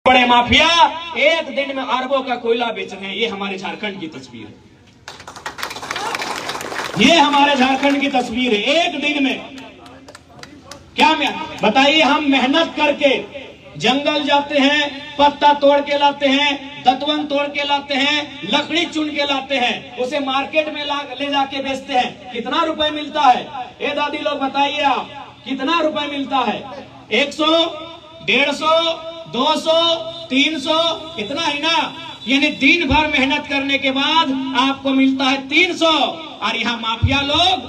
बड़े माफिया एक दिन में अरबों का कोयला बेच रहे हैं। ये हमारे झारखंड की तस्वीर है, ये हमारे झारखंड की तस्वीर है। एक दिन में क्या बताइए, हम मेहनत करके जंगल जाते हैं, पत्ता तोड़ के लाते हैं, दतवन तोड़ के लाते हैं, लकड़ी चुन के लाते हैं, उसे मार्केट में ले जाके बेचते हैं। कितना रुपए मिलता है? ए दादी लोग बताइए आप, कितना रुपए मिलता है? 100, 150, 200, 300, इतना ही ना। यानी दिन भर मेहनत करने के बाद आपको मिलता है 300। और यहाँ माफिया लोग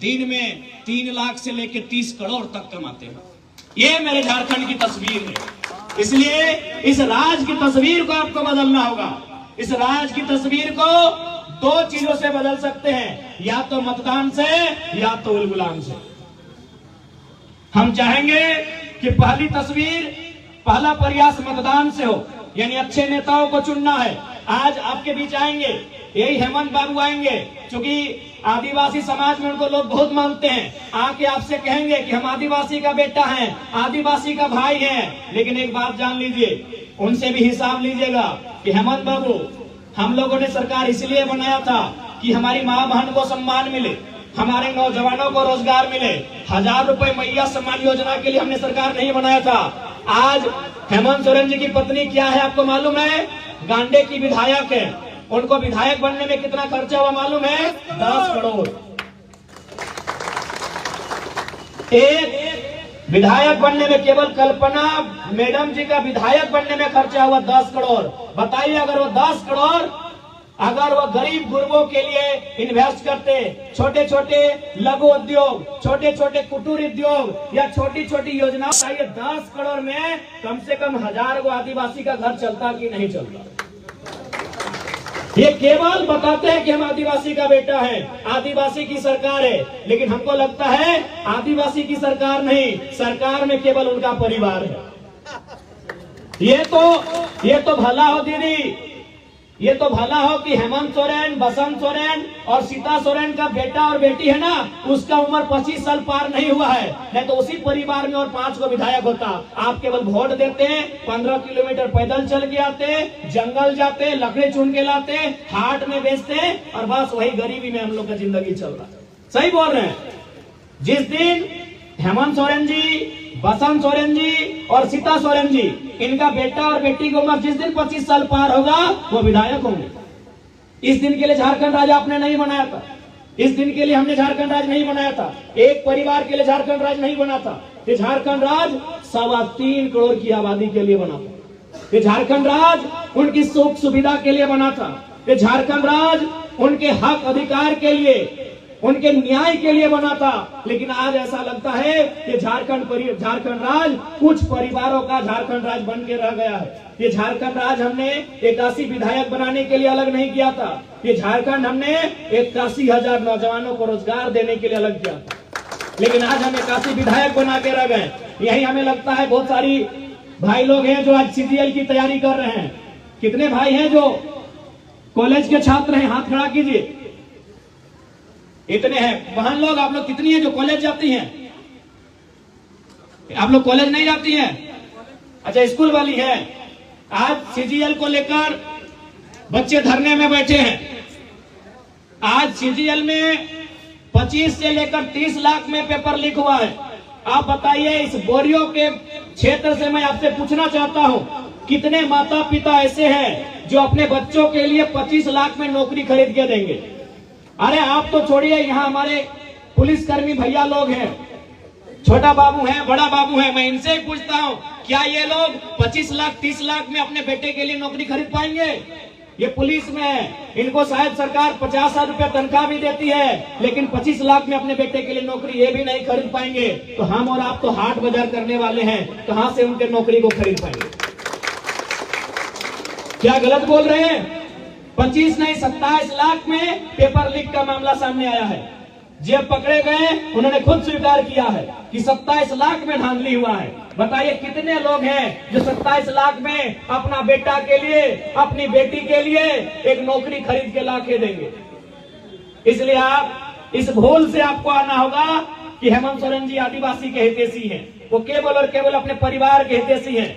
दिन में 3 लाख से लेकर 30 करोड़ तक कमाते हैं। ये मेरे झारखंड की तस्वीर है। इसलिए इस राज की तस्वीर को आपको बदलना होगा। इस राज की तस्वीर को 2 चीजों से बदल सकते हैं, या तो मतदान से या तो उलगुलाम से। हम चाहेंगे कि पहली तस्वीर, पहला प्रयास मतदान से हो, यानी अच्छे नेताओं को चुनना है। आज आपके बीच आएंगे, यही हेमंत बाबू आएंगे, क्योंकि आदिवासी समाज में उनको लोग बहुत मानते हैं। आके आपसे कहेंगे कि हम आदिवासी का बेटा हैं, आदिवासी का भाई हैं। लेकिन एक बात जान लीजिए, उनसे भी हिसाब लीजिएगा कि हेमंत बाबू, हम लोगों ने सरकार इसलिए बनाया था कि हमारी माँ बहन को सम्मान मिले, हमारे नौजवानों को रोजगार मिले। 1000 रुपए मैया सम्मान योजना के लिए हमने सरकार नहीं बनाया था। आज हेमंत सोरेन जी की पत्नी क्या है आपको मालूम है? गांडे की विधायक है। उनको विधायक बनने में कितना खर्चा हुआ मालूम है? 10 करोड़। एक विधायक बनने में, केवल कल्पना मैडम जी का विधायक बनने में खर्चा हुआ 10 करोड़। बताइए, अगर वो 10 करोड़ अगर वो गरीब गुरबों के लिए इन्वेस्ट करते, छोटे छोटे लघु उद्योग, छोटे छोटे कुटीर उद्योग या छोटी छोटी योजनाओं, चाहिए 10 करोड़ में कम से कम 1000 को आदिवासी का घर चलता कि नहीं चलता? ये केवल बताते हैं कि हम आदिवासी का बेटा है, आदिवासी की सरकार है। लेकिन हमको लगता है आदिवासी की सरकार नहीं, सरकार में केवल उनका परिवार है। ये तो भला हो दीदी, ये तो भला हो कि हेमंत सोरेन, बसंत सोरेन और सीता सोरेन का बेटा और बेटी है ना, उसका उम्र 25 साल पार नहीं हुआ है। नहीं तो उसी परिवार में और 5 को विधायक होता। आप केवल वोट देते हैं, 15 किलोमीटर पैदल चल के आते, जंगल जाते, लकड़ी चुन के लाते, हाट में बेचते, और बस वही गरीबी में हम लोग का जिंदगी चल रहा है। सही बोल रहे हैं। जिस दिन हेमंत सोरेन जी, बसंत सोरेन जी और सीता सोरेन जी, इनका बेटा और बेटी की उम्र जिस दिन 25 साल पार होगा, वो विधायक होंगे। इस दिन के लिए झारखंड राज्य आपने नहीं बनाया था। इस दिन के लिए हमने झारखंड राज्य नहीं बनाया था। एक परिवार के लिए झारखंड राज्य नहीं बना था। ये झारखंड राज्य 3.25 करोड़ की आबादी के लिए बना था। ये झारखंड राज्य उनकी सुख सुविधा के लिए बना था। ये झारखंड राज्य उनके हक अधिकार के लिए, उनके न्याय के लिए बना था। लेकिन आज ऐसा लगता है कि झारखंड राज्य कुछ परिवारों का झारखंड राज्य बन के रह गया है। ये झारखंड राज्य हमने 81 विधायक बनाने के लिए अलग नहीं किया था। ये झारखंड हमने 81,000 नौजवानों को रोजगार देने के लिए अलग किया था। लेकिन आज हम 81 विधायक बना के रह गए। यही हमें लगता है बहुत सारी भाई लोग हैं जो आज CGL की तैयारी कर रहे हैं। कितने भाई हैं जो कॉलेज के छात्र हैं? हाथ खड़ा कीजिए। इतने हैं। बहन लोग, आप लोग कितनी हैं जो कॉलेज जाती हैं? आप लोग कॉलेज नहीं जाती हैं? अच्छा, स्कूल वाली हैं। आज CGL को लेकर बच्चे धरने में बैठे हैं। आज CGL में 25 से लेकर 30 लाख में पेपर लीक हुआ है। आप बताइए, इस बोरियो के क्षेत्र से मैं आपसे पूछना चाहता हूं, कितने माता पिता ऐसे हैं जो अपने बच्चों के लिए 25 लाख में नौकरी खरीद के देंगे? अरे आप तो छोड़िए, यहाँ हमारे पुलिसकर्मी भैया लोग हैं, छोटा बाबू हैं, बड़ा बाबू हैं, मैं इनसे ही पूछता हूँ, क्या ये लोग 25 लाख 30 लाख में अपने बेटे के लिए नौकरी खरीद पाएंगे? ये पुलिस में है, इनको शायद सरकार 50,000 रुपया तनख्वाह भी देती है, लेकिन 25 लाख में अपने बेटे के लिए नौकरी ये भी नहीं खरीद पाएंगे। तो हम और आप तो हाट बाजार करने वाले हैं, कहां से उनके नौकरी को खरीद पाएंगे? क्या गलत बोल रहे हैं? 25 नहीं 27 लाख में पेपर लीक का मामला सामने आया है। जब पकड़े गए, उन्होंने खुद स्वीकार किया है कि 27 लाख में धांधली हुआ है। बताइए कितने लोग हैं जो 27 लाख में अपना बेटा के लिए, अपनी बेटी के लिए एक नौकरी खरीद के ला के देंगे? इसलिए आप इस भूल से आपको आना होगा कि हेमंत सोरेन जी आदिवासी के हितैषी हैं। वो केवल और केवल अपने परिवार के हितैषी हैं।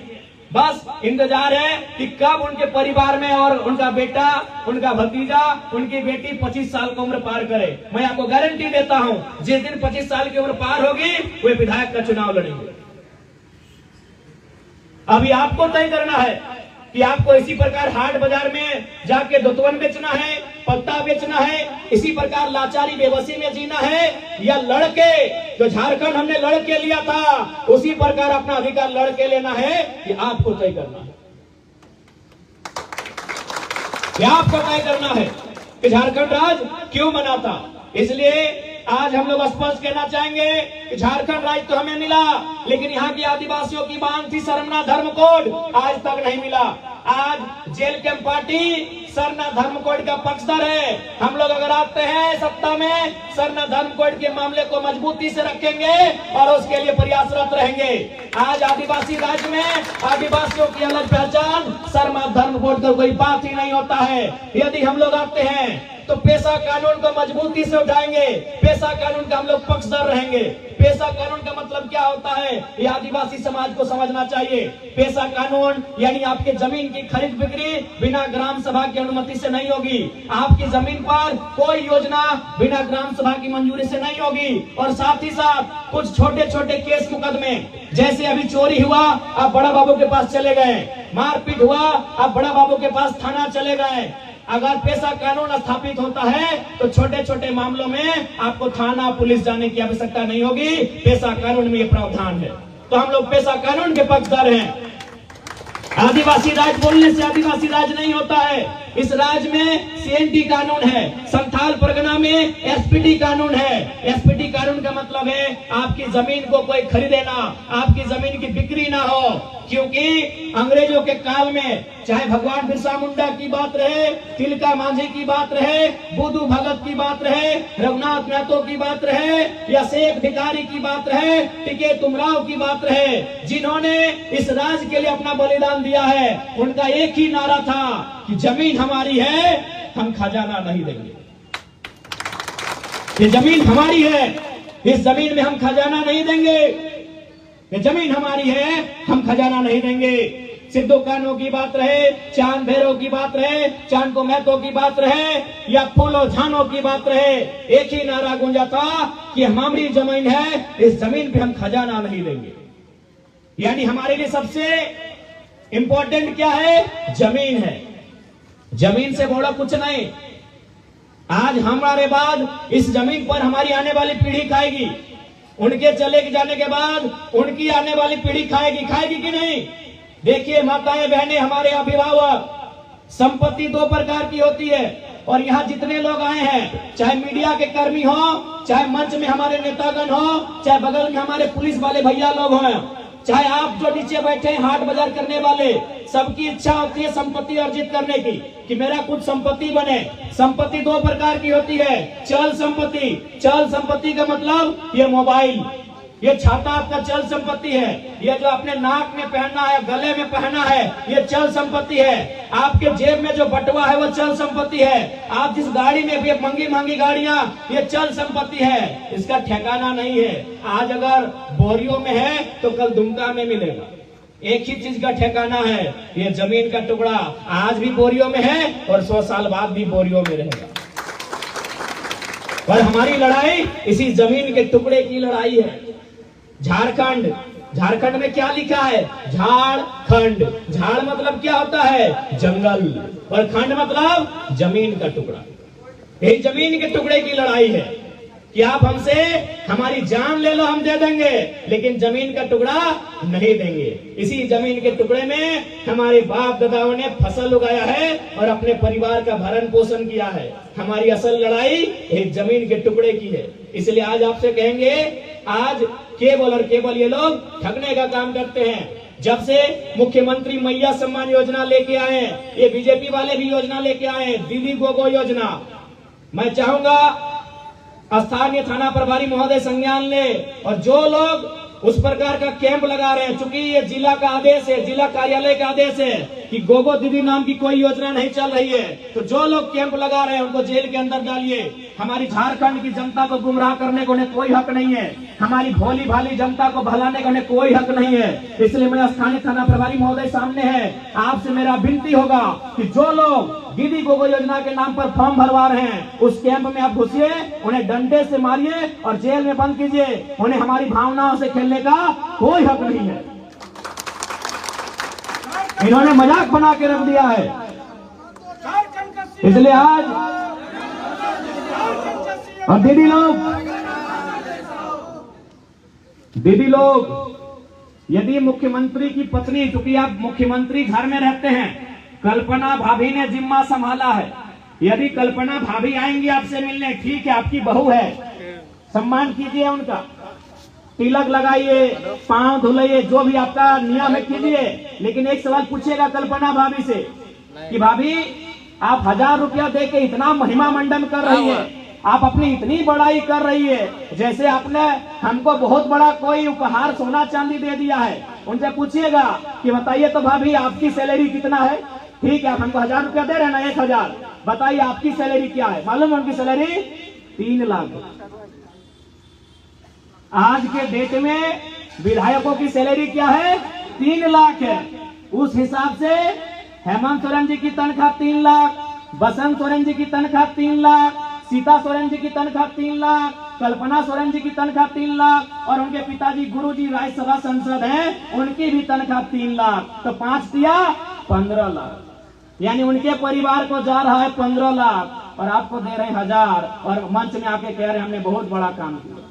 बस इंतजार है कि कब उनके परिवार में और उनका बेटा, उनका भतीजा, उनकी बेटी 25 साल की उम्र पार करे। मैं आपको गारंटी देता हूं, जिस दिन 25 साल की उम्र पार होगी वे विधायक का चुनाव लड़ेंगे। अभी आपको तय करना है कि आपको इसी प्रकार हाट बाजार में जाके दुतवन बेचना है, पत्ता बेचना है, इसी प्रकार लाचारी बेबसी में जीना है, या लड़के जो झारखंड हमने लड़के लिया था उसी प्रकार अपना अधिकार लड़के लेना है। कि आपको तय करना है, क्या आपको तय करना है कि झारखंड राज्य क्यों बना था। इसलिए आज हम लोग स्पष्ट कहना चाहेंगे कि झारखंड राज्य तो हमें मिला, लेकिन यहाँ की आदिवासियों की मांग थी सरना धर्म कोड, आज तक नहीं मिला। आज जेल कैंप पार्टी सरना धर्म कोड का पक्षधर है। हम लोग अगर आते हैं सत्ता में, सरना धर्म कोड के मामले को मजबूती से रखेंगे और उसके लिए प्रयासरत रहेंगे। आज आदिवासी राज्य में आदिवासियों की अलग पहचान, सरना धर्म कोड का कोई बात ही नहीं होता है। यदि हम लोग आते हैं तो पेशा कानून को मजबूती से उठाएंगे, पेशा कानून का हम लोग पक्षधर रहेंगे। पेशा कानून का मतलब क्या होता है, ये आदिवासी समाज को समझना चाहिए। पेशा कानून यानी आपके जमीन की खरीद बिक्री बिना ग्राम सभा की अनुमति से नहीं होगी। आपकी जमीन पर कोई योजना बिना ग्राम सभा की मंजूरी से नहीं होगी। और साथ ही साथ कुछ छोटे छोटे केस मुकदमे, जैसे अभी चोरी हुआ आप बड़ा बाबू के पास चले गए, मारपीट हुआ आप बड़ा बाबू के पास थाना चले गए। अगर पेशा कानून स्थापित होता है तो छोटे छोटे मामलों में आपको थाना पुलिस जाने की आवश्यकता नहीं होगी। पेशा कानून में ये प्रावधान है, तो हम लोग पेशा कानून के पक्षधर हैं। आदिवासी राज बोलने से आदिवासी राज नहीं होता है। इस राज्य में सीएनटी कानून है, संथाल परगना में एसपीटी कानून है। एसपीटी कानून का मतलब है आपकी जमीन को कोई खरीदे ना, आपकी जमीन की बिक्री ना हो। क्योंकि अंग्रेजों के काल में चाहे भगवान बिरसा मुंडा की बात रहे, तिलका मांझी की बात रहे, बुद्धू भगत की बात रहे, रघुनाथ महतो की बात रहे, या शेख भिखारी की बात रहे, टिके तुमराव की बात रहे, जिन्होंने इस राज्य के लिए अपना बलिदान दिया है, उनका एक ही नारा था कि जमीन हमारी है, हम खजाना नहीं देंगे। ये जमीन हमारी है, इस जमीन में हम खजाना नहीं देंगे। ये जमीन हमारी है, हम खजाना नहीं देंगे। सिद्धू कान्हू की बात रहे, चांद भैरव की बात रहे, चांद को महतो की बात रहे, या फूलो झानो की बात रहे, एक ही नारा गूंजा था कि हमारी जमीन है, इस जमीन पे हम खजाना नहीं देंगे। यानी हमारे लिए सबसे इंपॉर्टेंट क्या है, जमीन है। जमीन से बड़ा कुछ नहीं। आज हमारे बाद इस जमीन पर हमारी आने वाली पीढ़ी खाएगी, उनके चले जाने के बाद उनकी आने वाली पीढ़ी खाएगी कि नहीं। देखिए माताएं बहनें, हमारे अभिभावक, संपत्ति दो प्रकार की होती है। और यहाँ जितने लोग आए हैं, चाहे मीडिया के कर्मी हो, चाहे मंच में हमारे नेतागण हो, चाहे बगल में हमारे पुलिस वाले भैया लोग हों, चाहे आप जो नीचे बैठे हैं हाट बाजार करने वाले, सबकी इच्छा होती है संपत्ति अर्जित करने की, कि मेरा कुछ संपत्ति बने। संपत्ति दो प्रकार की होती है, चल संपत्ति। चल संपत्ति का मतलब ये मोबाइल, ये छाता आपका चल संपत्ति है। ये जो आपने नाक में पहनना है, गले में पहना है, ये चल संपत्ति है। आपके जेब में जो बटुआ है वो चल संपत्ति है। आप जिस गाड़ी में भी महंगी महंगी गाड़ियां, ये चल संपत्ति है, इसका ठिकाना नहीं है। आज अगर बोरियों में है तो कल दुमका में मिलेगा। एक ही चीज का ठिकाना है, ये जमीन का टुकड़ा आज भी बोरियों में है और 100 साल बाद भी बोरियों में रहेगा। पर हमारी लड़ाई इसी जमीन के टुकड़े की लड़ाई है। झारखंड, झारखंड में क्या लिखा है, झारखंड। झाड़ मतलब क्या होता है, जंगल, और खंड मतलब जमीन का टुकड़ा। यही जमीन के टुकड़े की लड़ाई है कि आप हमसे हमारी जान ले लो, हम दे देंगे, लेकिन जमीन का टुकड़ा नहीं देंगे। इसी जमीन के टुकड़े में हमारे बाप दादाओं ने फसल उगाया है और अपने परिवार का भरण पोषण किया है। हमारी असल लड़ाई एक जमीन के टुकड़े की है। इसलिए आज आपसे कहेंगे, आज केवल और केवल ये लोग ठगने का काम करते हैं। जब से मुख्यमंत्री मैया सम्मान योजना लेके आए, ये बीजेपी वाले भी योजना लेके आए, दीदी गोगो योजना। मैं चाहूंगा स्थानीय थाना प्रभारी महोदय संज्ञान ले, और जो लोग उस प्रकार का कैंप लगा रहे हैं, चूंकि ये जिला का आदेश है, जिला कार्यालय का आदेश है, कि गोगो दीदी नाम की कोई योजना नहीं चल रही है, तो जो लोग कैंप लगा रहे हैं उनको जेल के अंदर डालिए। हमारी झारखंड की जनता को गुमराह करने को उन्हें कोई हक नहीं है, हमारी भोली भाली जनता को भलाने का उन्हें कोई हक नहीं है। इसलिए मैं स्थानीय थाना प्रभारी महोदय सामने है, आपसे मेरा विनती होगा कि जो लोग दीदी गोगो योजना के नाम पर फॉर्म भरवा रहे हैं उस कैंप में आप घुसिए, उन्हें डंडे से मारिए और जेल में बंद कीजिए। उन्हें हमारी भावनाओं से खेलने का कोई हक नहीं है। इन्होंने मजाक बना के रख दिया है। इसलिए आज और दीदी लोग यदि मुख्यमंत्री की पत्नी, क्योंकि आप मुख्यमंत्री घर में रहते हैं, कल्पना भाभी ने जिम्मा संभाला है, यदि कल्पना भाभी आएंगी आपसे मिलने, ठीक है, आपकी बहू है, सम्मान कीजिए उनका, तिलक लगाइए, पांव धुलाइए, जो भी आपका नियम है कीजिए। लेकिन एक सवाल पूछिएगा कल्पना भाभी से कि भाभी आप 1000 रुपया दे के इतना महिमा मंडन कर रही है, आप अपनी इतनी बड़ाई कर रही है, जैसे आपने हमको बहुत बड़ा कोई उपहार सोना चांदी दे दिया है। उनसे पूछिएगा कि बताइए तो भाभी आपकी सैलरी कितना है? ठीक है, आप हमको 1000 रुपया दे रहे हैं ना, 1000, बताइए आपकी सैलरी क्या है? मालूम है उनकी सैलरी 3 लाख। आज के डेट में विधायकों की सैलरी क्या है? 3 लाख है। उस हिसाब से हेमंत सोरेन जी की तनख्वाह 3 लाख, बसंत सोरेन जी की तनख्वाह 3 लाख, सीता सोरेन जी की तनख्वाह 3 लाख, कल्पना सोरेन जी की तनख्वाह 3 लाख और उनके पिताजी गुरुजी राज्यसभा सांसद हैं, उनकी भी तनख्वाह 3 लाख। तो 5 दिया 15 लाख, यानी उनके परिवार को जा रहा है 15 लाख और आपको दे रहे हैं 1000 और मंच में आके कह रहे हैं हमने बहुत बड़ा काम किया।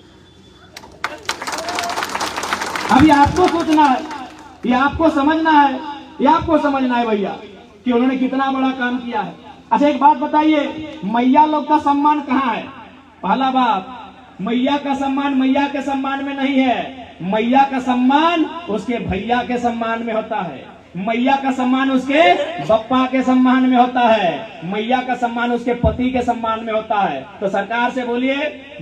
अभी आपको सोचना है, ये आपको समझना है, ये आपको समझना है भैया कि उन्होंने कितना बड़ा काम किया है। अच्छा एक बात बताइए, मैया लोग का सम्मान कहाँ है? पहला बात, मैया का सम्मान मैया के सम्मान में नहीं है, मैया का सम्मान उसके भैया के सम्मान में होता है, मैया का सम्मान उसके बप्पा के सम्मान में होता है, मैया का सम्मान उसके पति के सम्मान में होता है। तो सरकार से बोलिए,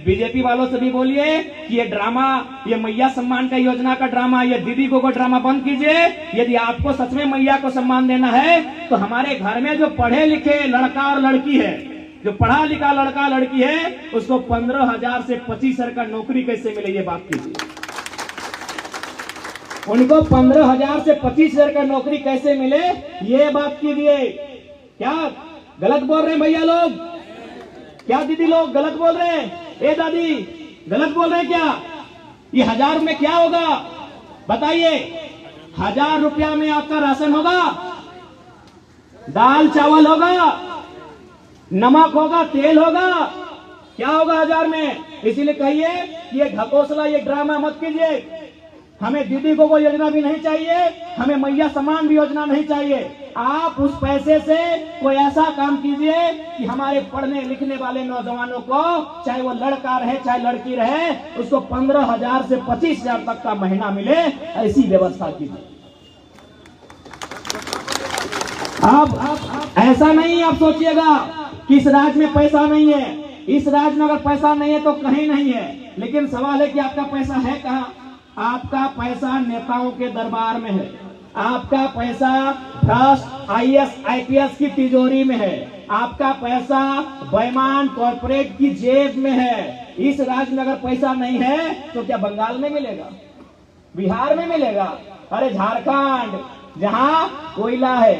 बीजेपी वालों से भी बोलिए कि ये ड्रामा, ये मैया सम्मान का योजना का ड्रामा, ये दीदी को ड्रामा बंद कीजिए। यदि आपको सच में मैया को सम्मान देना है तो हमारे घर में जो पढ़े लिखे लड़का और लड़की है, जो पढ़ा लिखा लड़का लड़की है, उसको 15,000 से 25,000 का नौकरी कैसे मिले, ये बात कीजिए। उनको 15,000 से 25,000 का नौकरी कैसे मिले, ये बात कीजिए। क्या गलत बोल रहे हैं भैया लोग? क्या दीदी लोग गलत बोल रहे हैं? ए दादी गलत बोल रहे हैं क्या? ये 1000 में क्या होगा बताइए? 1000 रुपया में आपका राशन होगा, दाल चावल होगा, नमक होगा, तेल होगा, क्या होगा 1000 में? इसीलिए कहिए ये ढकोसला, ये ड्रामा मत कीजिए। हमें दीदी को कोई योजना भी नहीं चाहिए, हमें मैया सम्मान भी योजना नहीं चाहिए। आप उस पैसे से कोई ऐसा काम कीजिए कि हमारे पढ़ने लिखने वाले नौजवानों को, चाहे वो लड़का रहे चाहे लड़की रहे, उसको 15,000 से 25,000 तक का महीना मिले, ऐसी व्यवस्था कीजिए। अब ऐसा नहीं आप सोचिएगा कि इस राज्य में पैसा नहीं है, इस राज्य में अगर पैसा नहीं है तो कहीं नहीं है, लेकिन सवाल है कि आपका पैसा है कहाँ? आपका पैसा नेताओं के दरबार में है, आपका पैसा भ्रष्ट IAS IPS की तिजोरी में है, आपका पैसा बेईमान कॉर्पोरेट की जेब में है। इस राज्य में अगर पैसा नहीं है तो क्या बंगाल में मिलेगा, बिहार में मिलेगा? अरे झारखंड जहां कोयला है,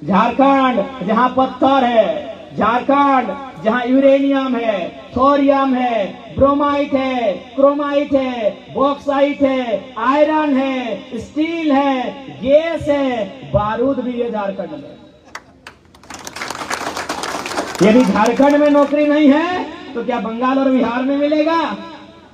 झारखंड जहां पत्थर है, झारखंड जहां यूरेनियम है, थोरियम है, ब्रोमाइट है, क्रोमाइट है, बॉक्साइट है, आयरन है, स्टील है, गैस है, बारूद भी है झारखंड में। यदि झारखंड में नौकरी नहीं है तो क्या बंगाल और बिहार में मिलेगा?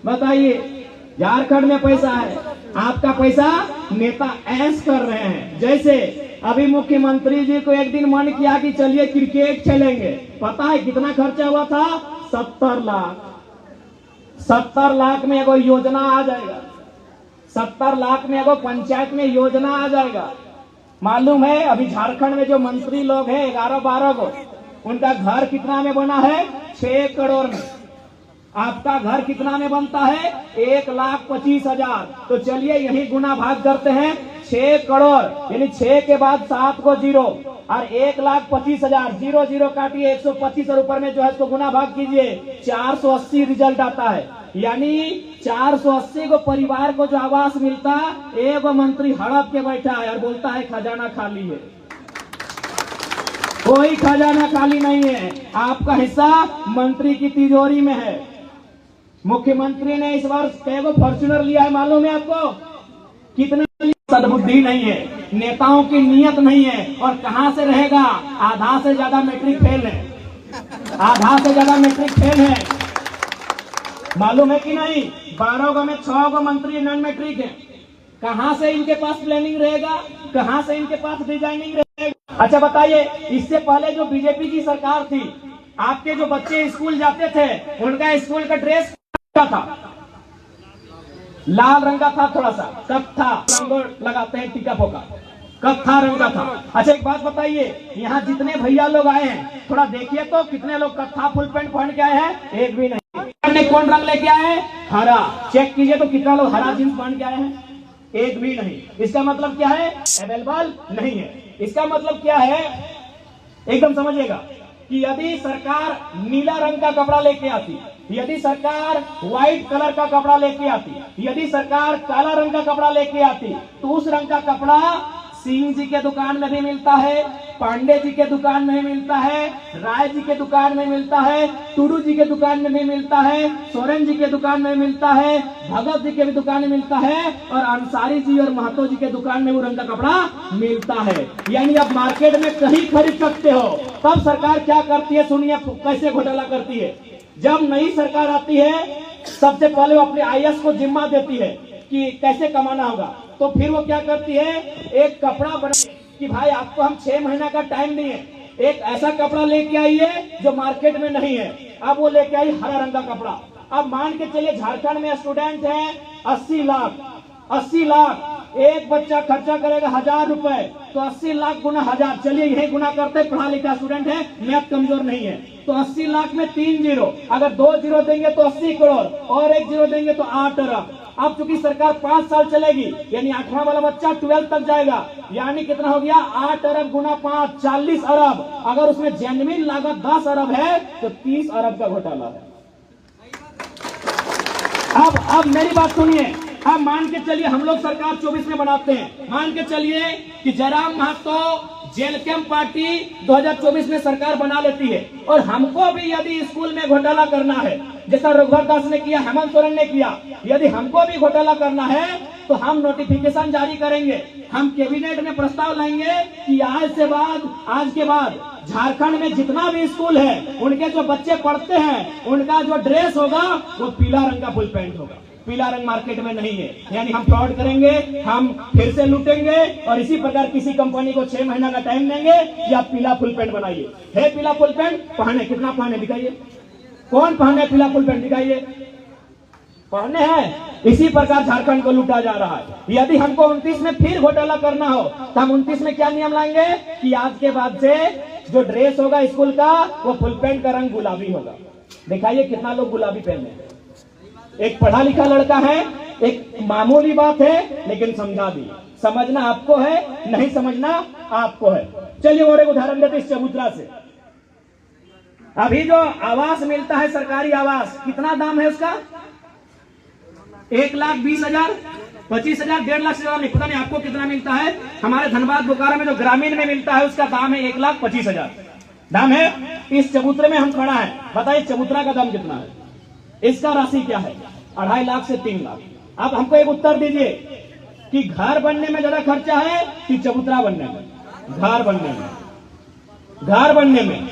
बताइए। झारखंड में पैसा है, आपका पैसा नेता ऐश कर रहे हैं। जैसे अभी मुख्यमंत्री जी को एक दिन मन किया कि चलिए क्रिकेट खेलेंगे, पता है कितना खर्चा हुआ था? 70 लाख। 70 लाख में एगो योजना आ जाएगा, 70 लाख में एगो पंचायत में योजना आ जाएगा। मालूम है अभी झारखंड में जो मंत्री लोग हैं 11-12 को, उनका घर कितना में बना है? 6 करोड़ में। आपका घर कितना में बनता है? 1,25,000। तो चलिए यही गुना भाग करते हैं, 6 करोड़ यानी 6 के बाद 7 को 0 और 1,25,000 0 0 काटिए 125 और ऊपर में जो है इसको गुना भाग कीजिए 480 रिजल्ट आता है। यानी 480 को परिवार को जो आवास मिलता, एक मंत्री हड़प के बैठा है और बोलता है खजाना खाली है। कोई खजाना खाली नहीं है, आपका हिस्सा मंत्री की तिजोरी में है। मुख्यमंत्री ने इस वर्ष कई फॉर्च्यूनर लिया है मालूम है आपको? कितने? सद्बुद्धि नहीं है, नेताओं की नीयत नहीं है, और कहां से रहेगा? आधा से ज्यादा मैट्रिक फेल है, आधा से ज्यादा मैट्रिक फेल है, मालूम है कि नहीं? 12 में 6 को मंत्री नॉन मैट्रिक है। कहां से इनके पास प्लानिंग रहेगा? कहां से इनके पास डिजाइनिंग रहेगा? अच्छा बताइए, इससे पहले जो बीजेपी की सरकार थी, आपके जो बच्चे स्कूल जाते थे उनका स्कूल का ड्रेस क्या था? लाल रंग का था, थोड़ा सा कत्था रंग लगाते हैं टीका पोका, कत्था रंग का था। अच्छा एक बात बताइए, यहाँ जितने भैया लोग आए हैं थोड़ा देखिए तो कितने लोग कत्था फुल पैंट पहन के आए हैं? एक भी नहीं। कौन रंग लेके आए हैं? हरा। चेक कीजिए तो कितना लोग हरा जींस पहन के आए हैं? एक भी नहीं। इसका मतलब क्या है? अवेलेबल नहीं है। इसका मतलब क्या है? एकदम समझिएगा कि यदि सरकार नीला रंग का कपड़ा लेके आती, यदि सरकार व्हाइट कलर का कपड़ा लेके आती, यदि सरकार काला रंग का कपड़ा लेके आती, तो उस रंग का कपड़ा सिंह जी के दुकान में भी मिलता है, पांडे जी के दुकान में मिलता है, राय जी के दुकान में मिलता है, टूडू जी के दुकान में भी मिलता है, सोरेन जी के दुकान में मिलता है, भगत जी के भी दुकान में मिलता है, और अंसारी जी और महतो जी के दुकान में वो रंग का कपड़ा मिलता है। यानी आप मार्केट में कहीं खरीद सकते हो। तब सरकार क्या करती है? सुनिए कैसे घोटाला करती है। जब नई सरकार आती है, सबसे पहले वो अपने आईएएस को जिम्मा देती है कि कैसे कमाना होगा। तो फिर वो क्या करती है? एक कपड़ा बना कि भाई आपको हम 6 महीना का टाइम नहीं है, एक ऐसा कपड़ा लेके आइए जो मार्केट में नहीं है। अब वो लेके आई हरा रंग का कपड़ा। अब मान के चलिए झारखंड में स्टूडेंट है 80 लाख, 80 लाख, एक बच्चा खर्चा करेगा 1000 रुपए, तो 80 लाख गुना 1000, चलिए यही गुना करते, पढ़ा लिखा स्टूडेंट है, मैथ कमजोर नहीं है, तो 80 लाख में 3 जीरो, अगर 2 जीरो देंगे तो 80 करोड़, और 1 जीरो देंगे तो 8 अरब। अब चूंकि सरकार 5 साल चलेगी, यानी 8वां वाला बच्चा 12 तक जाएगा, यानी कितना हो गया? 8 अरब गुना 5, 40 अरब। अगर उसमें जेन्युइन लागत 10 अरब है तो 30 अरब का घोटाला है। अब मेरी बात सुनिए। अब मान के चलिए हम लोग सरकार 24 में बनाते हैं, मान के चलिए कि Jairam Mahato jail camp party 2024 में सरकार बना लेती है, और हमको भी यदि स्कूल में घोटाला करना है, जैसा रघुवर दास ने किया, हेमंत सोरेन ने किया, यदि हमको भी घोटाला करना है तो हम नोटिफिकेशन जारी करेंगे, हम कैबिनेट में प्रस्ताव लाएंगे कि आज के बाद झारखंड में जितना भी स्कूल है, उनके जो बच्चे पढ़ते हैं, उनका जो ड्रेस होगा वो पीला रंग का फुल पैंट होगा। पीला रंग मार्केट में नहीं है, यानी हम फ्रॉड करेंगे, हम फिर से लूटेंगे, और इसी प्रकार किसी कंपनी को 6 महीना का टाइम देंगे कि आप पीला फुल पैंट बनाइए। है पीला फुल पैंट पहने? कितना पहने दिखाइए? कौन पहने पीला फुल पैंट दिखाइए? पहने हैं। इसी प्रकार झारखंड को लूटा जा रहा है। यदि हमको 29 में फिर घोटाला करना हो तो हम 29 में क्या नियम लाएंगे कि आज के बाद से जो ड्रेस होगा स्कूल का वो फुल पैंट का रंग गुलाबी होगा। दिखाइए कितना लोग गुलाबी पहने। एक पढ़ा लिखा लड़का है, एक मामूली बात है लेकिन समझा दी। समझना आपको है, नहीं समझना आपको है। चलिए और एक उदाहरण देते इस चबूतरा से। अभी जो आवास मिलता है, सरकारी आवास, कितना दाम है उसका? 1,20,000, 25,000, 1.5 लाख से ज्यादा नहीं। पता नहीं आपको कितना मिलता है। हमारे धनबाद बोकारो में जो ग्रामीण में मिलता है उसका दाम है 1,25,000 दाम है। इस चबूतरे में हम खड़ा है, बताइए चबूतरा का दाम कितना है? इसका राशि क्या है? 2.5 लाख से 3 लाख। अब हमको एक उत्तर दीजिए कि घर बनने में ज्यादा खर्चा है कि चबूतरा बनने में? घर बनने में, घर बनने में।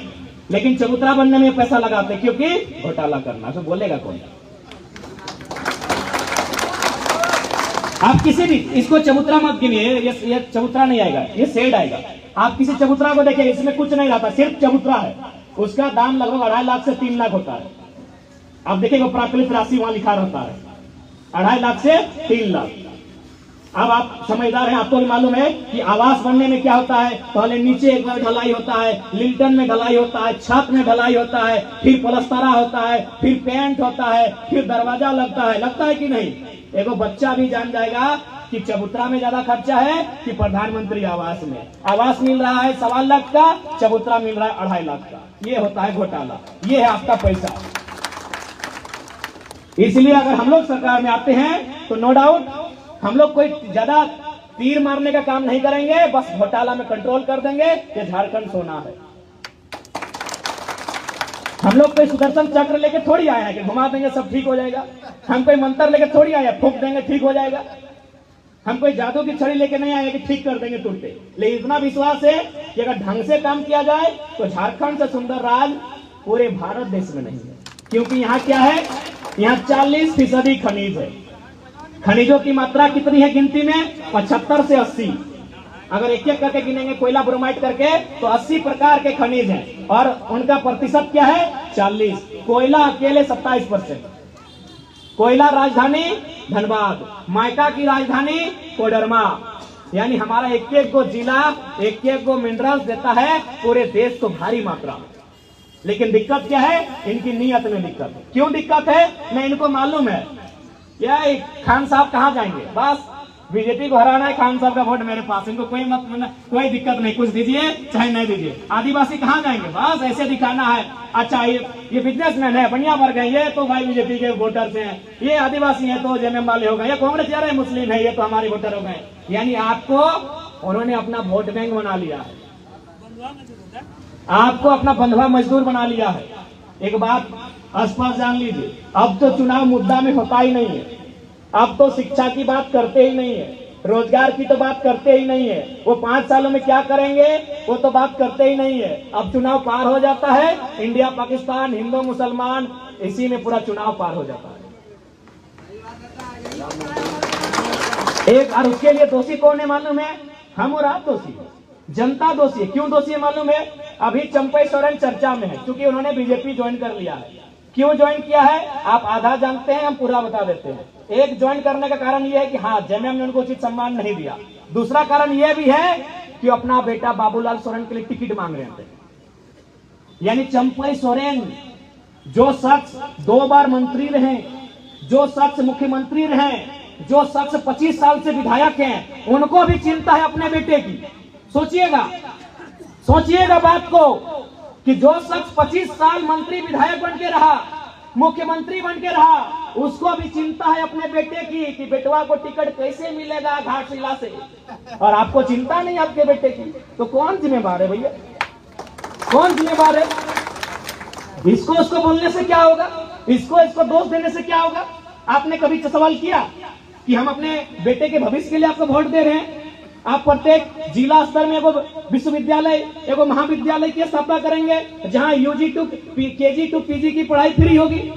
लेकिन चबूतरा बनने में पैसा लगाते क्योंकि घोटाला करना। तो बोलेगा कौन? आप किसी भी इसको चबूतरा मत गिनिए, ये चबूतरा नहीं आएगा, ये शेड आएगा। आप किसी चबूतरा को देखिए, इसमें कुछ नहीं रहता, सिर्फ चबूतरा है। उसका दाम लगभग 2.5 लाख से 3 लाख होता है। आप देखिए प्राकृतिक राशि वहां लिखा रहता है 2.5 लाख से 3 लाख। अब आप समझदार हैं, आपको भी मालूम है कि आवास बनने में क्या होता है। पहले नीचे एक बार ढलाई होता है, लिंटन में ढलाई होता है, छत में ढलाई होता है, फिर पलस्तरा होता है, फिर पेंट होता है, फिर दरवाजा लगता है कि नहीं? एगो बच्चा भी जान जाएगा कि चबूतरा में ज्यादा खर्चा है कि प्रधानमंत्री आवास में। आवास मिल रहा है 1.25 लाख का, चबूतरा मिल रहा है 2.5 लाख का। ये होता है घोटाला, ये है आपका पैसा। इसलिए अगर हम लोग सरकार में आते हैं तो नो डाउट हम लोग कोई ज्यादा तीर मारने का काम नहीं करेंगे, बस घोटाला में कंट्रोल कर देंगे। ये झारखंड सोना है। हम लोग कोई सुदर्शन चक्र लेके थोड़ी आए हैं कि घुमा देंगे सब ठीक हो जाएगा। हम कोई मंत्र लेके थोड़ी आए फूंक देंगे ठीक हो जाएगा। हम कोई जादू की छड़ी लेके नहीं आए कि ठीक कर देंगे टूटते। लेकिन इतना विश्वास है कि अगर ढंग से काम किया जाए तो झारखंड से सुंदर राज पूरे भारत देश में नहीं है। क्योंकि यहाँ क्या है, यहाँ 40% खनिज है। खनिजों की मात्रा कितनी है गिनती में? 75 से 80। अगर एक एक करके गिनेंगे कोयला ब्रोमाइट करके तो 80 प्रकार के खनिज हैं और उनका प्रतिशत क्या है? 40। कोयला अकेले 27%। कोयला राजधानी धनबाद, मायका की राजधानी कोडरमा। यानी हमारा एक एक को जिला, एक एक को मिनरल्स देता है पूरे देश को भारी मात्रा में। लेकिन दिक्कत क्या है? इनकी नीयत में दिक्कत है। क्यों दिक्कत है? मैं इनको मालूम है क्या खान साहब कहाँ जाएंगे, बस बीजेपी को हराना है, खान साहब का वोट मेरे पास, इनको कोई दिक्कत नहीं, कुछ दीजिए चाहे नहीं दीजिए। आदिवासी कहाँ जाएंगे, बस ऐसे दिखाना है। अच्छा ये बिजनेसमैन है, बढ़िया वर्ग है, ये तो भाई बीजेपी के वोटर्स हैं, ये आदिवासी है तो जेएमएम वाले हो गए, ये कांग्रेस यार मुस्लिम है, ये तो हमारे वोटर हो गए। यानी आपको उन्होंने अपना वोट बैंक बना लिया है, आपको अपना बंधुआ मजदूर बना लिया है। एक बात स्पष्ट जान लीजिए, अब तो चुनाव मुद्दा में होता ही नहीं है। अब तो शिक्षा की बात करते ही नहीं है, रोजगार की तो बात करते ही नहीं है, वो 5 सालों में क्या करेंगे वो तो बात करते ही नहीं है। अब चुनाव पार हो जाता है, इंडिया पाकिस्तान, हिंदू मुसलमान, इसी में पूरा चुनाव पार हो जाता है। एक और उसके लिए दोषी कौन है मालूम है? हम और आप दोषी है, जनता दोषी है। क्यों दोषी है मालूम है? अभी चंपई सोरेन चर्चा में है क्योंकि उन्होंने बीजेपी ज्वाइन कर लिया है। क्यों ज्वाइन किया है आप आधा जानते हैं, हम पूरा बता देते हैं। एक ज्वाइन करने का कारण यह है कि हाँ जेएमएम ने उनको उचित सम्मान नहीं दिया। दूसरा कारण यह भी है कि अपना बेटा बाबूलाल सोरेन के लिए टिकट मांग रहे थे। यानी चंपई सोरेन जो शख्स 2 बार मंत्री रहे, जो शख्स मुख्यमंत्री रहे, जो शख्स 25 साल से विधायक हैं, उनको भी चिंता है अपने बेटे की। सोचिएगा बात को कि जो शख्स 25 साल मंत्री विधायक बन के रहा, मुख्यमंत्री बन के रहा, उसको भी चिंता है अपने बेटे की कि बेटवा को टिकट कैसे मिलेगा घाटशिला से, और आपको चिंता नहीं आपके बेटे की। तो कौन जिम्मेवार है भैया, कौन जिम्मेवार है? इसको उसको बोलने से क्या होगा, इसको दोष देने से क्या होगा? आपने कभी सवाल किया कि हम अपने बेटे के भविष्य के लिए आपको वोट दे रहे हैं? आप प्रत्येक जिला स्तर में एगो विश्वविद्यालय, एगो महाविद्यालय की स्थापना करेंगे जहां UG to KG to PG की पढ़ाई फ्री होगी।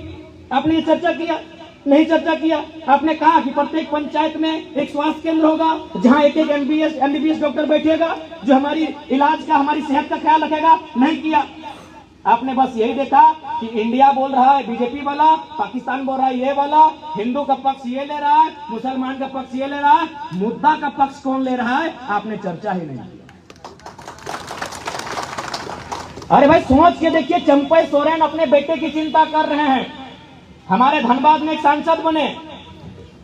आपने ये चर्चा किया? नहीं चर्चा किया। आपने कहा कि प्रत्येक पंचायत में एक स्वास्थ्य केंद्र होगा जहां एक एमबीबीएस डॉक्टर बैठेगा जो हमारी इलाज का, हमारी सेहत का ख्याल रखेगा? नहीं किया। आपने बस यही देखा कि इंडिया बोल रहा है बीजेपी वाला, पाकिस्तान बोल रहा है ये वाला, हिंदू का पक्ष ये ले रहा है, मुसलमान का पक्ष ये ले रहा है, मुद्दा का पक्ष कौन ले रहा है आपने चर्चा ही नहीं किया। अरे भाई सोच के देखिए, चंपई सोरेन अपने बेटे की चिंता कर रहे हैं। हमारे धनबाद में एक सांसद बने,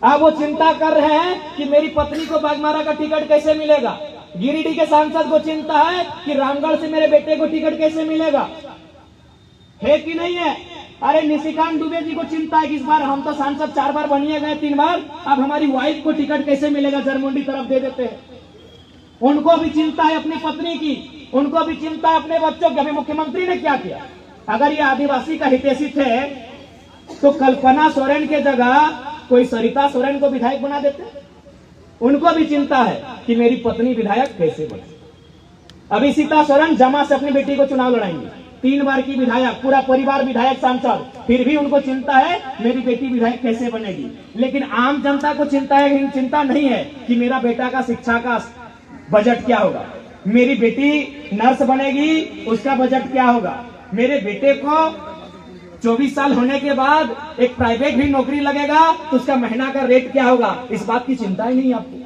अब वो चिंता कर रहे हैं कि मेरी पत्नी को बागमारा का टिकट कैसे मिलेगा। गिरिडीह के सांसद को चिंता है कि रामगढ़ से मेरे बेटे को टिकट कैसे मिलेगा, है कि नहीं है? अरे निशिकांत दुबे जी को चिंता है कि इस बार हम तो सांसद 4 बार बनिए गए, 3 बार, अब हमारी वाइफ को टिकट कैसे मिलेगा, जरमुंडी तरफ दे देते हैं। उनको भी चिंता है अपनी पत्नी की, उनको भी चिंता है अपने बच्चों की। अभी मुख्यमंत्री ने क्या किया? अगर ये आदिवासी का हितैषी थे तो कल्पना सोरेन के जगह कोई सरिता सोरेन को विधायक बना देते। उनको भी चिंता है कि मेरी पत्नी विधायक कैसे बने। अभी सीता सोरेन जमा से अपनी बेटी को चुनाव लड़ाएंगी, 3 बार की विधायक, पूरा परिवार विधायक सांसद, फिर भी उनको चिंता है मेरी बेटी विधायक कैसे बनेगी। लेकिन आम जनता को चिंता नहीं है कि मेरा बेटा का शिक्षा का बजट क्या होगा, मेरी बेटी नर्स बनेगी उसका बजट क्या होगा, मेरे बेटे को 24 साल होने के बाद एक प्राइवेट भी नौकरी लगेगा तो उसका महीना का रेट क्या होगा, इस बात की चिंता ही नहीं आपको।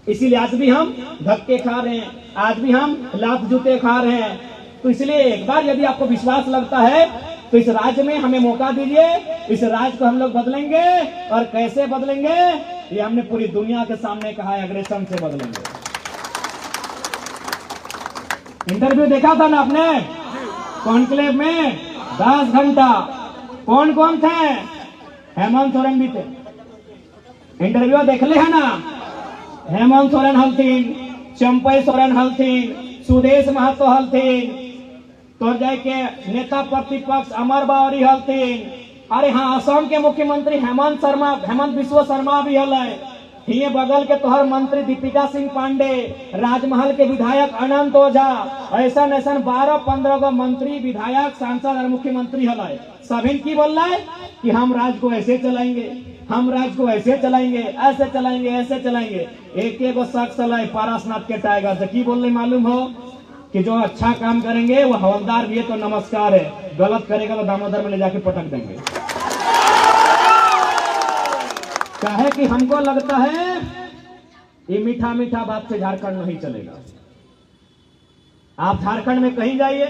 इसीलिए आज भी हम धक्के खा रहे हैं, आज भी हम लात जूते खा रहे हैं। तो इसलिए एक बार यदि आपको विश्वास लगता है तो इस राज्य में हमें मौका दीजिए, इस राज्य को हम लोग बदलेंगे। और कैसे बदलेंगे? ये हमने पूरी दुनिया के सामने कहा है, अग्रेशन से बदलेंगे। इंटरव्यू देखा था ना आपने कॉन्क्लेव में 10 घंटा, कौन कौन थे? हेमंत सोरेन भी थे। इंटरव्यू देख ले है ना, हेमंत सोरेन हलथीन, चंपई सोरेन हलथीन, सुदेश महतो हलथीन, तो जाके नेता प्रतिपक्ष अमर बावरी हलथीन। अरे हाँ, असम के मुख्यमंत्री हेमंत बिश्व शर्मा भी हल है। ये बगल के तोहर मंत्री दीपिका सिंह पांडे, राजमहल के विधायक अनंत ओझा, ऐसा 12-15 गो मंत्री, विधायक, सांसद और मुख्यमंत्री हल है। सभी की बोल रहा है कि हम राज्य को ऐसे चलाएंगे, हम राज्य को ऐसे चलाएंगे, ऐसे चलाएंगे, ऐसे चलाएंगे। एक एक शख्स है पारसनाथ के टाइगर से की बोल रहे मालूम हो कि जो अच्छा काम करेंगे वो हवलदार भी है तो नमस्कार है, गलत करेगा तो दामोदर में ले जाके पटक देंगे। चाहे कि हमको लगता है ये मीठा मीठा बात से झारखंड नहीं चलेगा। आप झारखंड में कहीं जाइए,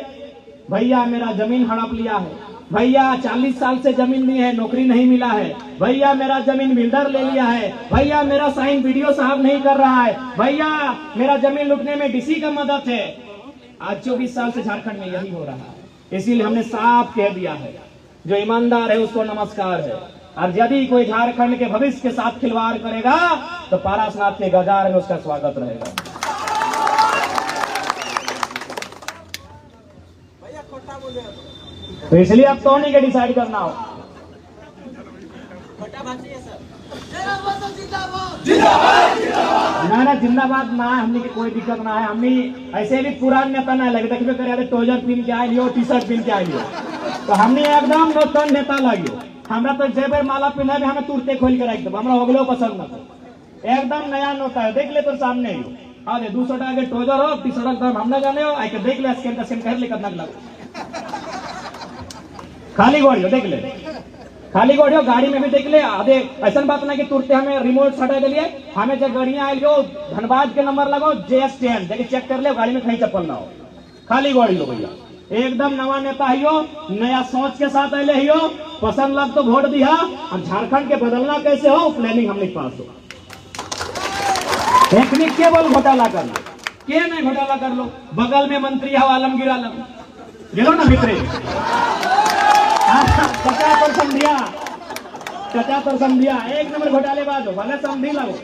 भैया मेरा जमीन हड़प लिया है, भैया 40 साल से जमीन ली है, नौकरी नहीं मिला है, भैया मेरा जमीन बिल्डर ले लिया है, भैया मेरा साइन वीडियो साहब नहीं कर रहा है, भैया मेरा जमीन लूटने में डीसी का मदद है। आज 24 साल से झारखंड में यही हो रहा है। इसीलिए हमने साफ कह दिया है, जो ईमानदार है उसको नमस्कार है, और यदि कोई झारखंड के भविष्य के साथ खिलवाड़ करेगा तो पारसनाथ के गजार में उसका स्वागत रहेगा। तो इसलिए अब तो नहीं के डिसाइड करना हो। ना जिंदाबाद ना है, हमने की कोई दिक्कत ना है। हमने ऐसे भी पुरान नेता ना लगे, देखिए करे ट्राउजर पहन के आए लियो, टी शर्ट पहन के आए लियो, तो हमने एकदम नौतन नेता लगे। हमरा तो जेबर माला पहना भी हमें तुरते खोल के रख दो, हमरा हो गलो पसंद ना, एकदम नया नोता है। देख ले तो सामने ही आगे 200 टाका के ट्राउजर हो, टी शर्ट हम ना जाने हो, आके देख ले, स्कैन कर ले कितना लगो। खाली गाड़ी हो देख ले, खाली गाड़ी हो, गाड़ी में भी देख ले। आधे ऐसा बात ना कि तुरते हमें रिमोट हटा दिए, हमें जब गाड़ियां आई लो धनबाद के नंबर लगाओ JS10 देखिए चेक कर ले, गाड़ी में कहीं चप्पल ना हो, खाली गाड़ी हो भैया। एकदम नवा नेता हियो, नया सोच के साथ अले हियो, पसंद लग तो वोट दिया। और झारखंड के बदलना कैसे हो प्लानिंग हमने पास हो। टेक्निक केवल घोटाला कर लो, के नहीं घोटाला कर लो। बगल में मंत्री है आलमगीर आलम, गेलो ना भितरे, चचा पर समझिया, एक नंबर घोटालेबाज हो, भले समझी लगो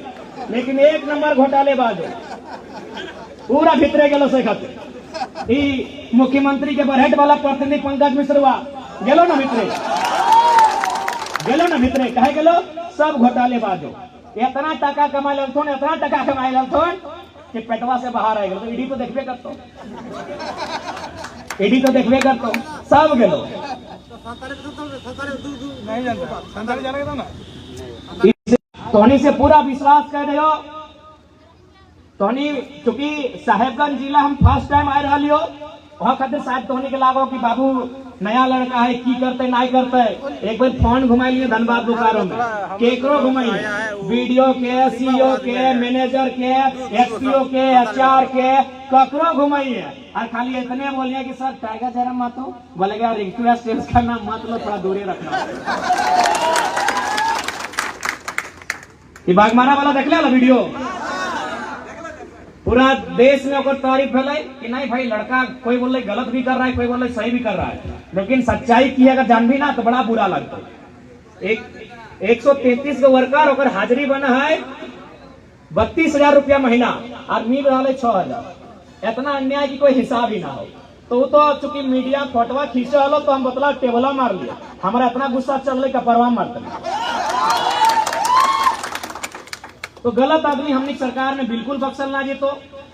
लेकिन एक नंबर घोटालेबाज हो। पूरा भितरे गेलो से खाते मुख्यमंत्री के बरहेट वाला प्रतिनिधि पंकज मिश्रवा गेलो ना भितरे, कहे गेलो सब घोटालेबाज हो। इतना टका कमा लथुन, इतना टका कमाए लथुन कि पेटवा से बाहर आएगा। तो ईडी तो देखबे करतो, ईडी तो देखबे करतो, सब गेलो। तोहनी से पूरा विश्वास कर रहे हो। तोहनी चूंकि साहेबगंज जिला हम फर्स्ट टाइम आ रही हो, वहाँ खातिर शायद तोहनी के लागो कि बाबू नया लड़का है, की करते नहीं करते। एक बार फोन घुमाई लिए धनबाद बोकारो में, केकरो घुमाई, वीडियो के, सीईओ के, मैनेजर के, एसपीओ के, HR के, ककरो घुमाई है। और खाली इतने बोलिए कि सर टाइगर जरा मत हो, बोलेगा रिक्वेस्ट करना मत लो, थोड़ा दूरी रखना। ये बागमारा वाला देख लिया वीडियो, पूरा देश में ओकर तारीफ फैलाई कि नहीं भाई लड़का कोई बोले गलत भी कर रहा है, कोई बोले सही भी कर रहा है, लेकिन सच्चाई की अगर जान भी ना तो बड़ा बुरा लगता है। 133 गो वर्कर ओकर हाजिरी बना है 32,000 रुपया महीना, और मिल रहा है 6,000। इतना अन्याय की कोई हिसाब ही ना हो। तो चूंकि मीडिया फोटवा खींचे हलो तो हम बतला टेबला मार लिया, हमारा इतना गुस्सा चल रही का परवाह मारते। तो गलत आदमी हमने सरकार में बिल्कुल बख्शल ना जीतो।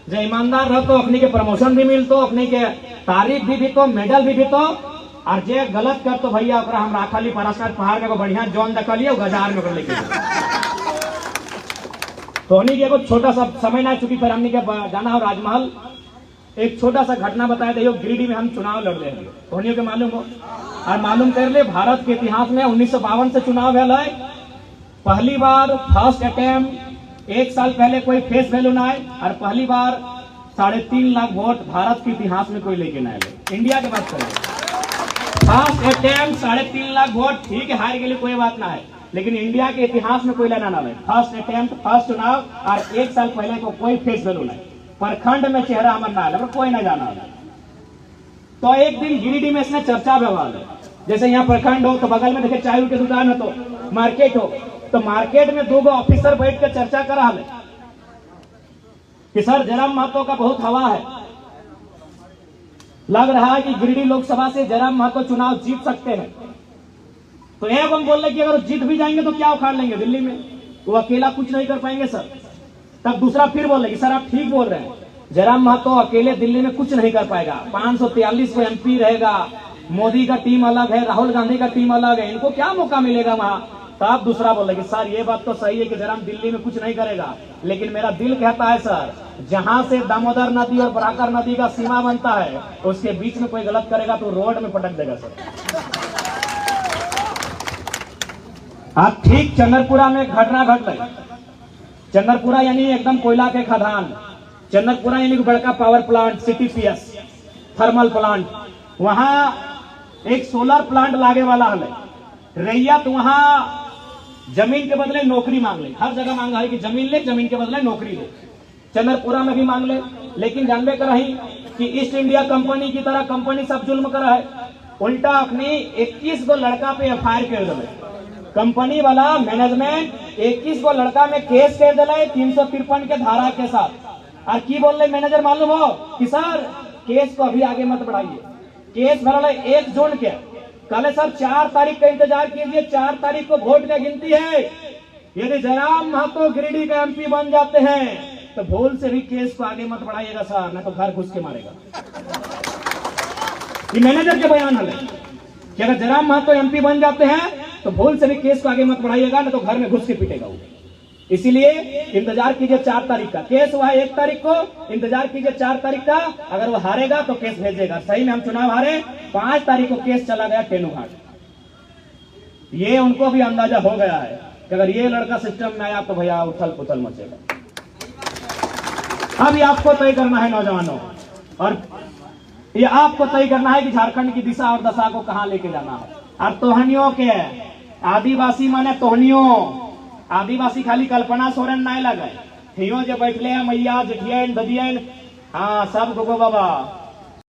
जो ईमानदार रह तो अपने के प्रमोशन भी मिलतो, अपने के तारीफ भी तो, मेडल भी तो। और जे गलत कर तो भैया ओकरा हम राखली पारसनाथ पहाड़ में बढ़िया जौन देखलिए गजार में लेके तो हमने के छोटा सा समय ना चुकी, फिर हमने के जाना हो राजमहल। एक छोटा सा घटना बताया देखियो, गिरिडीह में हम चुनाव लड़ रहे हैं, तो के मालूम हो और मालूम कर ले, भारत के इतिहास में 1952 से चुनाव है, पहली बार फर्स्ट अटेम्प्ट, 1 साल पहले कोई फेस वैल्यू ना आए, और पहली बार 3.5 लाख वोट भारत के इतिहास में कोई लेके ना आए। इंडिया के बात करें, फर्स्ट अटेम्प्ट 3.5 लाख वोट, ठीक है हार के लिए कोई बात ना है, लेकिन इंडिया के इतिहास में कोई लेना ना ले, फर्स्ट अटेम्प्ट, फर्स्ट चुनाव, और 1 साल पहले को कोई फेस वैल्यू नहीं, प्रखंड में चेहरा हमर ना है, कोई ना जाना है। तो एक दिन गिरिडीह में इसने चर्चा व्यवहार है, जैसे यहाँ प्रखंड हो तो बगल में देखे चाय की दुकान हो, तो मार्केट हो, तो मार्केट में 2 ऑफिसर बैठ कर चर्चा कर रहा है कि सर जयराम महतो का बहुत हवा है, लग रहा है कि गिरिडीह लोकसभा से जयराम महतो चुनाव जीत सकते हैं। तो एक हम बोल रहे कि अगर जीत भी जाएंगे तो क्या उखाड़ लेंगे दिल्ली में, वो अकेला कुछ नहीं कर पाएंगे सर। तब दूसरा फिर बोल रहे कि सर आप ठीक बोल रहे हैं, जयराम महतो अकेले दिल्ली में कुछ नहीं कर पाएगा, 543 को एमपी रहेगा, मोदी का टीम अलग है, राहुल गांधी का टीम अलग है, इनको क्या मौका मिलेगा वहां। तब दूसरा बोल रहे कि सर ये बात तो सही है कि जयराम दिल्ली में कुछ नहीं करेगा, लेकिन मेरा दिल कहता है सर जहां से दामोदर नदी और बराकर नदी का सीमा बनता है उसके बीच में कोई गलत करेगा तो रोड में पटक देगा सर। आप ठीक चंद्रपुरा में घटना घट गई। चंद्रपुरा यानी एकदम कोयला के खदान, चंद्रपुरा यानी बड़का power plant, CTPS thermal plant, वहां एक सोलर प्लांट लागे वाला है। रैयत वहां जमीन के बदले नौकरी मांग ले, हर जगह मांगा है कि जमीन ले, जमीन के बदले नौकरी ले, चंद्रपुरा में भी मांग ले। लेकिन जानबे कर रही कि ईस्ट इंडिया कंपनी की तरह कंपनी सब जुल्म कर रहा है, उल्टा अपनी 21 गो लड़का पे FIR कर दिले, कंपनी वाला मैनेजमेंट 21 गो लड़का में केस कर दिले 353 के धारा के साथ। और की बोल रहे मैनेजर मालूम हो कि सर केस को अभी आगे मत बढ़ाइए, केस भरल 1 जून के, कल सर 4 तारीख का इंतजार कीजिए, 4 तारीख को वोट का गिनती है। यदि जयराम महतो गिरिडीह का MP बन जाते हैं तो भूल से भी केस को आगे मत बढ़ाइएगा सर, नहीं तो घर घुस के मारेगा। ये मैनेजर के बयान है कि अगर जयराम महतो MP बन जाते हैं तो भूल से भी केस को आगे मत बढ़ाइएगा, नहीं तो घर में घुस के पीटेगा वो। इसीलिए इंतजार कीजिए 4 तारीख का, केस हुआ 1 तारीख को, इंतजार कीजिए 4 तारीख का। अगर वो हारेगा तो केस भेजेगा, सही में हम चुनाव हारे, 5 तारीख को केस चला गया तेनुघाट। ये उनको भी अंदाजा हो गया है कि अगर ये लड़का सिस्टम में आया तो भैया उथल पुथल मचेगा। अब ये आपको तय करना है नौजवानों, और ये आपको तय करना है कि झारखंड की दिशा और दशा को कहां लेके जाना है। और तोहनियों के आदिवासी माने तोहनियों, आदिवासी खाली कल्पना सोरेन नहीं लगे, हियो जो बैठले हैं मैया जेठियन ददियन, हाँ सब गोगो बाबा